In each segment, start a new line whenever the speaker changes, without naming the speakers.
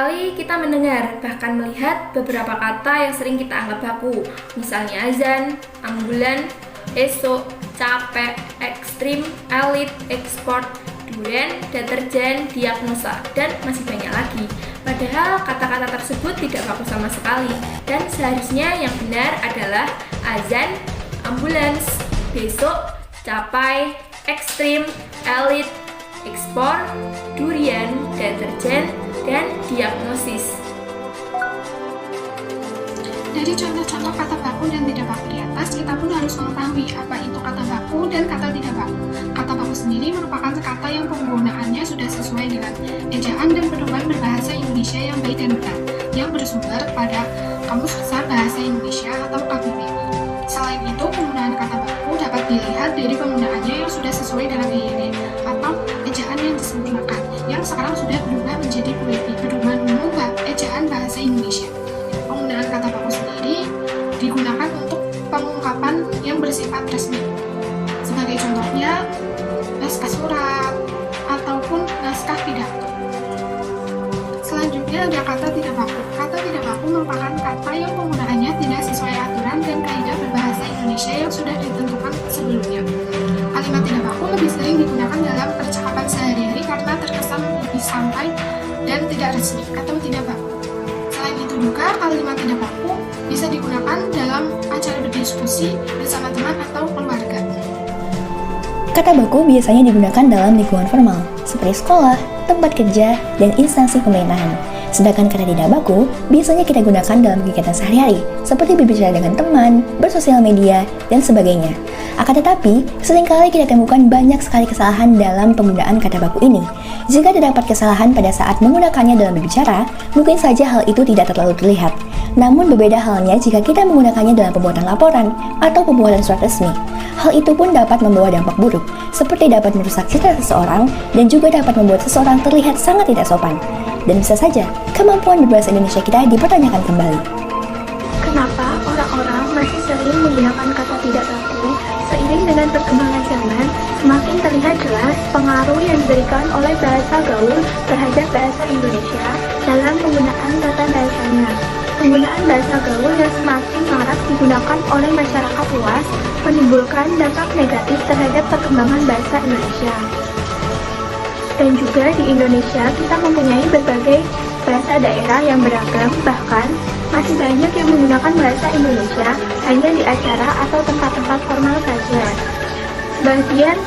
Seringkali kita mendengar, bahkan melihat beberapa kata yang sering kita anggap baku. Misalnya azan, ambulan, esok, capek, ekstrim, elit, ekspor, duren, deterjen, diagnosa, dan masih banyak lagi. Padahal kata-kata tersebut tidak baku sama sekali. Dan seharusnya yang benar adalah azan, ambulans, besok, capai, ekstrim, elit, ekspor, durian, deterjen, dan diagnosis.
Dari contoh-contoh kata baku dan tidak baku di atas, kita pun harus mengetahui apa itu kata baku dan kata tidak baku. Kata baku sendiri merupakan kata yang penggunaannya sudah sesuai dengan ejaan dan pedoman berbahasa Indonesia yang baik dan benar, yang bersumber pada Kamus Besar Bahasa Indonesia atau KBBI. Selain itu, penggunaan kata baku dapat dilihat dari penggunaannya yang sudah sesuai dengan EYD atau ejaan yang disempurnakan, yang sekarang sudah berubah menjadi PWP, pedoman umum ejaan bahasa Indonesia. Penggunaan kata baku sendiri digunakan untuk pengungkapan yang bersifat resmi. Sebagai contohnya, naskah surat ataupun naskah pidato. Selanjutnya ada kata tidak baku. Kata tidak baku merupakan kata yang penggunaannya tidak sesuai aturan dan kaidah berbahasa Indonesia yang sudah ditentukan sebelumnya. Kalimat tidak baku lebih sering digunakan dalam percakapan sehari-hari karena terkesan lebih santai dan tidak resmi atau tidak baku. Selain itu juga, kalimat tidak baku bisa digunakan dalam acara berdiskusi bersama teman atau keluarga.
Kata baku biasanya digunakan dalam lingkungan formal, seperti sekolah, tempat kerja, dan instansi pemerintahan. Sedangkan kata tidak baku biasanya kita gunakan dalam kegiatan sehari-hari, seperti berbicara dengan teman, bersosial media, dan sebagainya. Akan tetapi, seringkali kita temukan banyak sekali kesalahan dalam penggunaan kata baku ini. Jika terdapat kesalahan pada saat menggunakannya dalam berbicara, mungkin saja hal itu tidak terlalu terlihat. Namun berbeda halnya jika kita menggunakannya dalam pembuatan laporan atau pembuatan surat resmi. Hal itu pun dapat membawa dampak buruk, seperti dapat merusak citra seseorang dan juga dapat membuat seseorang terlihat sangat tidak sopan. Dan bisa saja, kemampuan berbahasa Indonesia kita dipertanyakan kembali.
Kenapa orang-orang masih sering menggunakan kata tidak baku? Seiring dengan perkembangan zaman, semakin terlihat jelas pengaruh yang diberikan oleh bahasa gaul terhadap bahasa Indonesia dalam penggunaan tata bahasanya. Penggunaan bahasa gaul yang semakin marak digunakan oleh masyarakat luas menimbulkan dampak negatif terhadap perkembangan bahasa Indonesia. Dan juga di Indonesia kita mempunyai berbagai bahasa daerah yang beragam, bahkan masih banyak yang menggunakan bahasa Indonesia hanya di acara atau tempat-tempat formal saja. Sebagian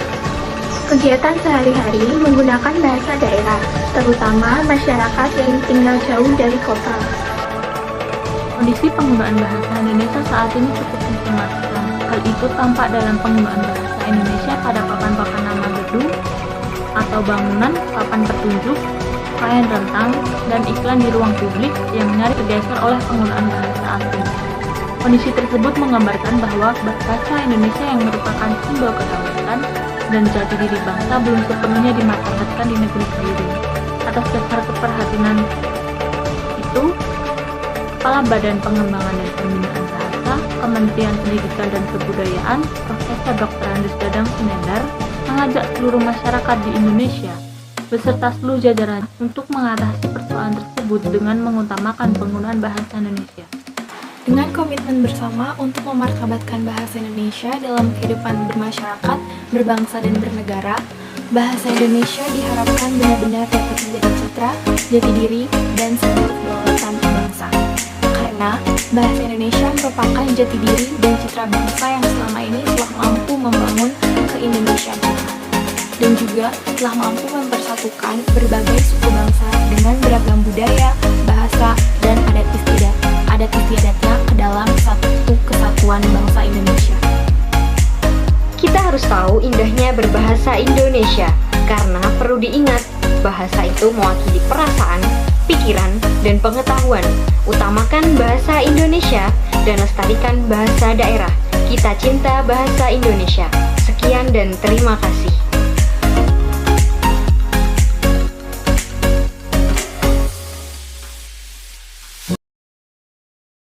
kegiatan sehari-hari menggunakan bahasa daerah, terutama masyarakat yang tinggal jauh dari kota.
Kondisi penggunaan bahasa Indonesia saat ini cukup sistematis. Hal itu tampak dalam penggunaan bahasa Indonesia pada papan-papan nama gedung atau bangunan, papan petunjuk, kain rentang, dan iklan di ruang publik yang nyaris tergeser oleh penggunaan bahasa asing. Kondisi tersebut menggambarkan bahwa bahasa Indonesia yang merupakan simbol kedaulatan dan jati diri bangsa belum sepenuhnya dimartabatkan di negeri sendiri. Atas dasar keprihatinan itu, Kepala Badan Pengembangan dan Pembinaan Bahasa, Kementerian Pendidikan dan Kebudayaan, Profesor Dr. Andes Dadang Sumendar, mengajak seluruh masyarakat di Indonesia beserta seluruh jajaran untuk mengatasi persoalan tersebut dengan mengutamakan penggunaan bahasa Indonesia.
Dengan komitmen bersama untuk memartabatkan bahasa Indonesia dalam kehidupan bermasyarakat, berbangsa, dan bernegara, bahasa Indonesia diharapkan benar-benar dapat menjadi citra, jati diri, dan simbol kedaulatan bangsa. Karena bahasa Indonesia merupakan jati diri dan citra bangsa yang selama ini telah mampu membangun ke-Indonesiaan dan juga telah mampu mempersatukan berbagai suku bangsa dengan beragam budaya, bahasa, dan adat istiadatnya ke dalam satu kesatuan bangsa Indonesia.
Kita harus tahu indahnya berbahasa Indonesia, karena perlu diingat, bahasa itu mewakili perasaan, pikiran, dan pengetahuan. Utamakan bahasa Indonesia dan lestarikan bahasa daerah. Kita cinta bahasa Indonesia. Sekian dan terima kasih.